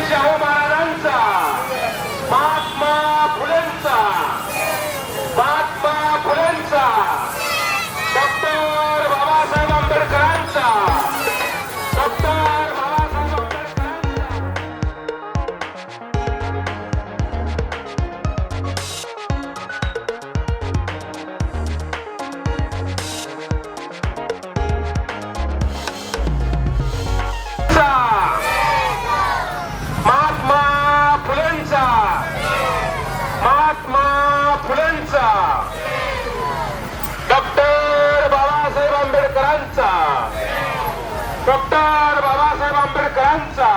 शाहू महाराजांचा, महात्मा फुलेंचा, महात्मा फुलेंचा, डॉक्टर बाबासाहेब आंबेडकरांचा, डॉक्टर बाबासाहेब आंबेडकरांचा, डॉक्टर बाबासाहेब आंबेडकरांचा.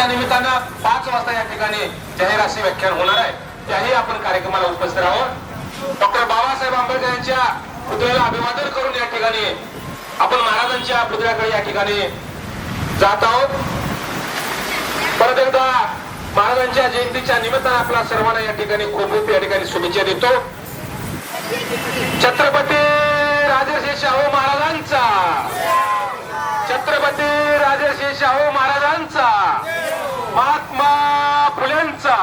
निमित्तानं 5 वाजता या ठिकाणी जाहीर असे व्याख्यान होणार आहे. त्याही आपण कार्यक्रमाला उपस्थित राहू. डॉक्टर बाबासाहेब आंबेडकर यांच्या पुतळ्याला अभिवादन करून या ठिकाणी आपण महाराजांच्या पुतळ्याकडे या ठिकाणी जात आहोत. परत एकदा महाराजांच्या जयंतीच्या निमित्तानं आपल्या सर्वांना या ठिकाणी खूप खूप या ठिकाणी शुभेच्छा देतो. छत्रपती राजर्षी शाहू महाराजांचा, छत्रपती राजर्षी शाहू महाराजांचा, महात्मा फुलेंचा,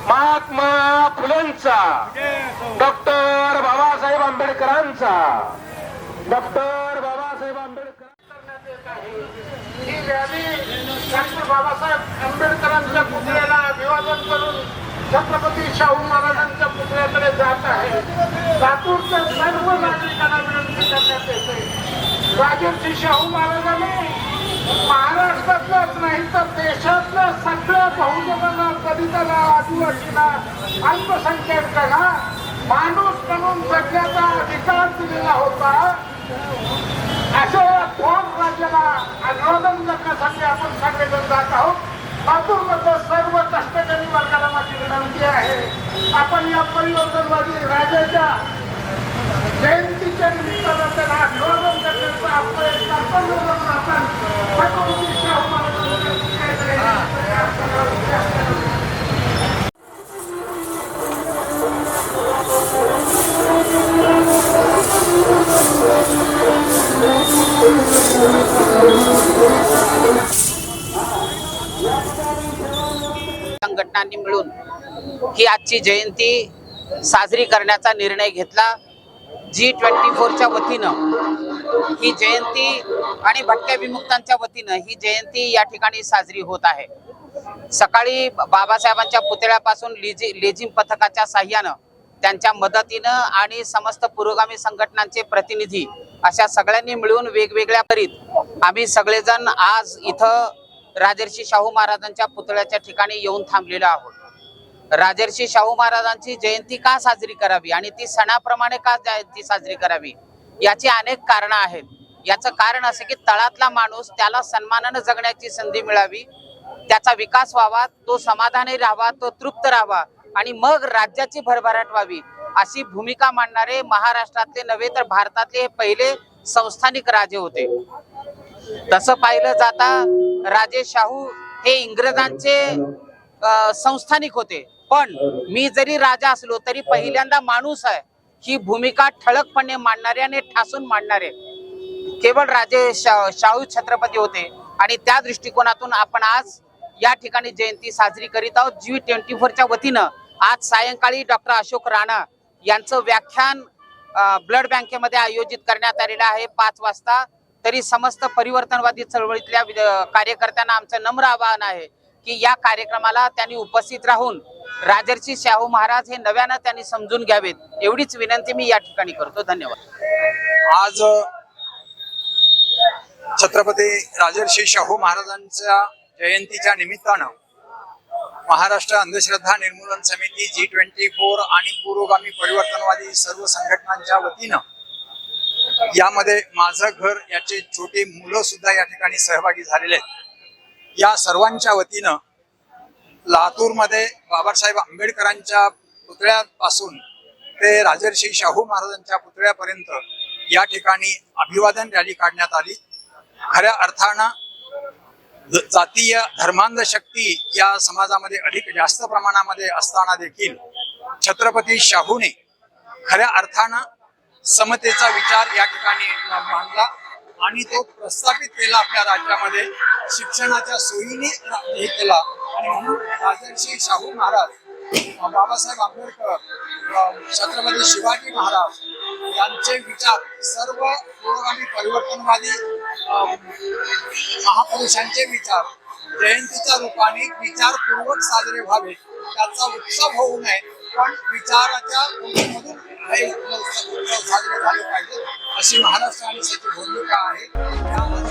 महात्मा फुलेंचा, डॉक्टर बाबासाहेब आंबेडकरांचा, डॉक्टर बाबासाहेब आंबेडकर. ही रॅली डॉक्टर बाबासाहेब आंबेडकरांच्या पुतळ्याला अभिवादन करून छत्रपती शाहू महाराजांच्या पुतळ्याकडे जात आहे. लातूरच्या सर्व नागरिकांना विनंती करण्यात येते, राजर्षी शाहू महाराजांनी महाराष्ट्रातल्याच नाही तर देशातल्या सगळ्या बहुजनांना, दलितांना, आदिवासींना, अल्पसंख्याकांना माणूस म्हणून जगण्याचा अधिकार दिलेला होता. अशा थोर राज्याला अभिवादन करण्यासाठी आपण सगळेजण जात आहोत. लातूरमध्ये सर्व कष्टकरी वर्गाला माझी विनंती आहे, आपण या परिवर्तनवादी राजाच्या जयंतीच्या निमित्तानं त्यांना अभिवादन करण्याचं आपलं एक कर्तव्य म्हणून आपण छत्रपती शाहू संघटनांनी मिळून ही आजची जयंती साजरी करण्याचा निर्णय घेतला. G24च्या वतीनं ही जयंती आणि भटक्या विमुक्तांच्या वतीनं ही जयंती या ठिकाणी साजरी होत आहे. सकाळी बाबासाहेबांच्या पुतळ्यापासून लेझिम पथकाच्या साह्यानं, त्यांच्या मदतीनं आणि समस्त पुरोगामी संघटनांचे प्रतिनिधी अशा सगळ्यांनी मिळून वेगवेगळ्या करीत आम्ही सगळेजण आज इथं राजर्षी शाहू महाराजांच्या पुतळ्याच्या ठिकाणी येऊन थांबलेलो आहोत. राजर्षी शाहू महाराजांची जयंती का साजरी करावी आणि ती सणाप्रमाणे का जयंती साजरी करावी याची अनेक कारणं आहेत. याचं कारण असं की तळातला माणूस त्याला सन्मानाने जगण्याची संधी मिळावी, त्याचा विकास व्हावा, तो समाधानी राहावा, तो तृप्त राहावा आणि मग राज्याची भरभराट व्हावी अशी भूमिका मांडणारे महाराष्ट्रातले नव्हे तर भारतातले हे पहिले संस्थानिक राजे होते. तसं पाहिलं जाता राजे शाहू हे इंग्रजांचे संस्थानिक होते, पण मी जरी राजा असलो तरी पहिल्यांदा माणूस आहे ही भूमिका ठळकपणे मांडणारे आणि ठासून मांडणारे केवळ राजे शाहू छत्रपती होते. आणि त्या दृष्टिकोनातून आपण आज या ठिकाणी जयंती साजरी करीत आहोत. G24च्या वतीनं आज सायंकाळी डॉक्टर अशोक राणा यांचं व्याख्यान ब्लड बँकेमध्ये आयोजित करण्यात आलेलं आहे 5 वाजता. तरी समस्त परिवर्तनवादी चळवळीतल्या कार्यकर्त्यांना आमचं नम्र आवाहन आहे की या कार्यक्रमाला त्यांनी उपस्थित राहून राजर्षी शाहू महाराज हे नव्यानं त्यांनी समजून घ्यावेत एवढीच विनंती मी या ठिकाणी करतो. धन्यवाद. आज छत्रपती राजर्षी शाहू महाराजांच्या जयंतीच्या निमित्तानं महाराष्ट्र अंधश्रद्धा निर्मूलन समिती G24 आणि पुरोगामी परिवर्तनवादी सर्व संघटनांच्या वतीनं यामध्ये माझं घर याचे छोटे मुलं सुद्धा या ठिकाणी सहभागी झालेले आहेत. या सर्वांच्या वतीनं लातूरमध्ये बाबासाहेब आंबेडकरांच्या पुतळ्यापासून ते राजर्षी शाहू महाराजांच्या पुतळ्यापर्यंत या ठिकाणी अभिवादन रॅली काढण्यात आली. खऱ्या अर्थानं जातीय धर्मांध शक्ती या समाजामध्ये अधिक जास्त प्रमाणामध्ये असताना देखील छत्रपती शाहूने खऱ्या अर्थानं समतेचा विचार या ठिकाणी मांडला आणि तो प्रस्थापित केला आपल्या राज्यामध्ये. शिक्षणाच्या सोयीने हे केला आणि म्हणून राजर्षी शाहू महाराज, बाबासाहेब आंबेडकर, छत्रपती शिवाजी महाराज यांचे विचार सर्व पुरोगामी परिवर्तनवादी महापुरुषांचे विचार जयंतीच्या रूपाने विचारपूर्वक साजरे व्हावे, त्याचा उत्सव होऊ नये पण विचाराच्या मधून हे उत्सव साजरे झाले पाहिजे अशी महाराष्ट्र आणि त्याची भूमिका आहे.